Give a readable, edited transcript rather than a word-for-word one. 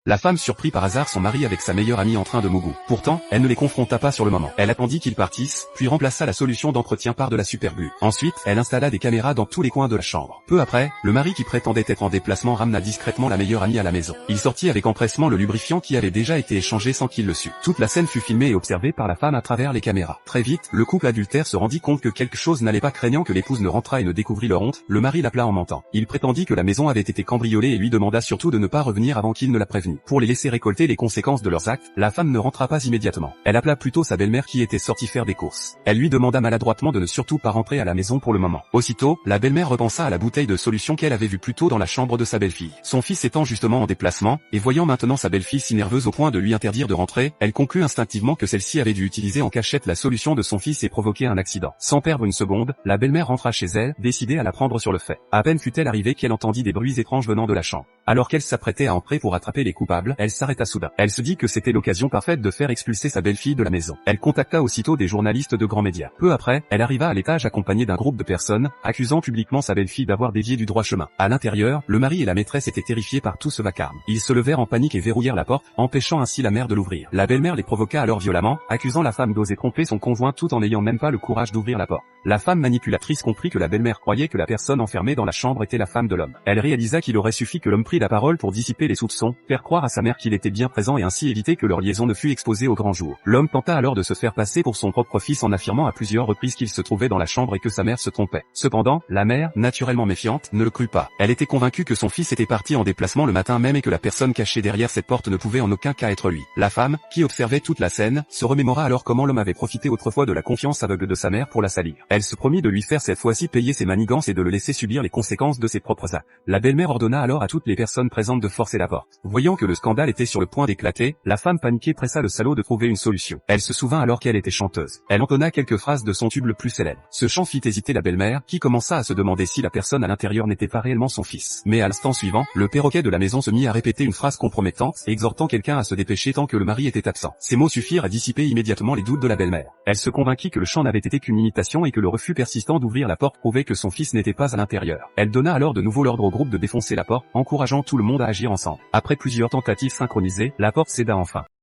La femme surprit par hasard son mari avec sa meilleure amie en train de mougou. Pourtant, elle ne les confronta pas sur le moment. Elle attendit qu'ils partissent, puis remplaça la solution d'entretien par de la superglue. Ensuite, elle installa des caméras dans tous les coins de la chambre. Peu après, le mari qui prétendait être en déplacement ramena discrètement la meilleure amie à la maison. Il sortit avec empressement le lubrifiant qui avait déjà été échangé sans qu'il le sût. Toute la scène fut filmée et observée par la femme à travers les caméras. Très vite, le couple adultère se rendit compte que quelque chose n'allait pas, craignant que l'épouse ne rentrât et ne découvrît leur honte. Le mari l'appela en mentant. Il prétendit que la maison avait été cambriolée et lui demanda surtout de ne pas revenir avant qu'il ne la prévenît. Pour les laisser récolter les conséquences de leurs actes, la femme ne rentra pas immédiatement. Elle appela plutôt sa belle-mère qui était sortie faire des courses. Elle lui demanda maladroitement de ne surtout pas rentrer à la maison pour le moment. Aussitôt, la belle-mère repensa à la bouteille de solution qu'elle avait vue plus tôt dans la chambre de sa belle-fille. Son fils étant justement en déplacement, et voyant maintenant sa belle-fille si nerveuse au point de lui interdire de rentrer, elle conclut instinctivement que celle-ci avait dû utiliser en cachette la solution de son fils et provoquer un accident. Sans perdre une seconde, la belle-mère rentra chez elle, décidée à la prendre sur le fait. À peine fut-elle arrivée qu'elle entendit des bruits étranges venant de la chambre. Alors qu'elle s'apprêtait à entrer pour attraper les coupables, elle s'arrêta soudain. Elle se dit que c'était l'occasion parfaite de faire expulser sa belle-fille de la maison. Elle contacta aussitôt des journalistes de grands médias. Peu après, elle arriva à l'étage accompagnée d'un groupe de personnes, accusant publiquement sa belle-fille d'avoir dévié du droit chemin. À l'intérieur, le mari et la maîtresse étaient terrifiés par tout ce vacarme. Ils se levèrent en panique et verrouillèrent la porte, empêchant ainsi la mère de l'ouvrir. La belle-mère les provoqua alors violemment, accusant la femme d'oser tromper son conjoint tout en n'ayant même pas le courage d'ouvrir la porte. La femme manipulatrice comprit que la belle-mère croyait que la personne enfermée dans la chambre était la femme de l'homme. Elle réalisa qu'il aurait suffi que l'homme prît la parole pour dissiper les soupçons, faire croire à sa mère qu'il était bien présent et ainsi éviter que leur liaison ne fût exposée au grand jour. L'homme tenta alors de se faire passer pour son propre fils en affirmant à plusieurs reprises qu'il se trouvait dans la chambre et que sa mère se trompait. Cependant, la mère, naturellement méfiante, ne le crut pas. Elle était convaincue que son fils était parti en déplacement le matin même et que la personne cachée derrière cette porte ne pouvait en aucun cas être lui. La femme, qui observait toute la scène, se remémora alors comment l'homme avait profité autrefois de la confiance aveugle de sa mère pour la salir. Elle se promit de lui faire cette fois-ci payer ses manigances et de le laisser subir les conséquences de ses propres actes. La belle-mère ordonna alors à toutes les personnes présentes de forcer la porte. Voyant que le scandale était sur le point d'éclater, la femme paniquée pressa le salaud de trouver une solution. Elle se souvint alors qu'elle était chanteuse. Elle entonna quelques phrases de son tube le plus célèbre. Ce chant fit hésiter la belle-mère, qui commença à se demander si la personne à l'intérieur n'était pas réellement son fils. Mais à l'instant suivant, le perroquet de la maison se mit à répéter une phrase compromettante, exhortant quelqu'un à se dépêcher tant que le mari était absent. Ces mots suffirent à dissiper immédiatement les doutes de la belle-mère. Elle se convainquit que le chant n'avait été qu'une imitation et que le refus persistant d'ouvrir la porte prouvait que son fils n'était pas à l'intérieur. Elle donna alors de nouveau l'ordre au groupe de défoncer la porte, encourageant tout le monde à agir ensemble. Après plusieurs tentatives synchronisées, la porte céda enfin.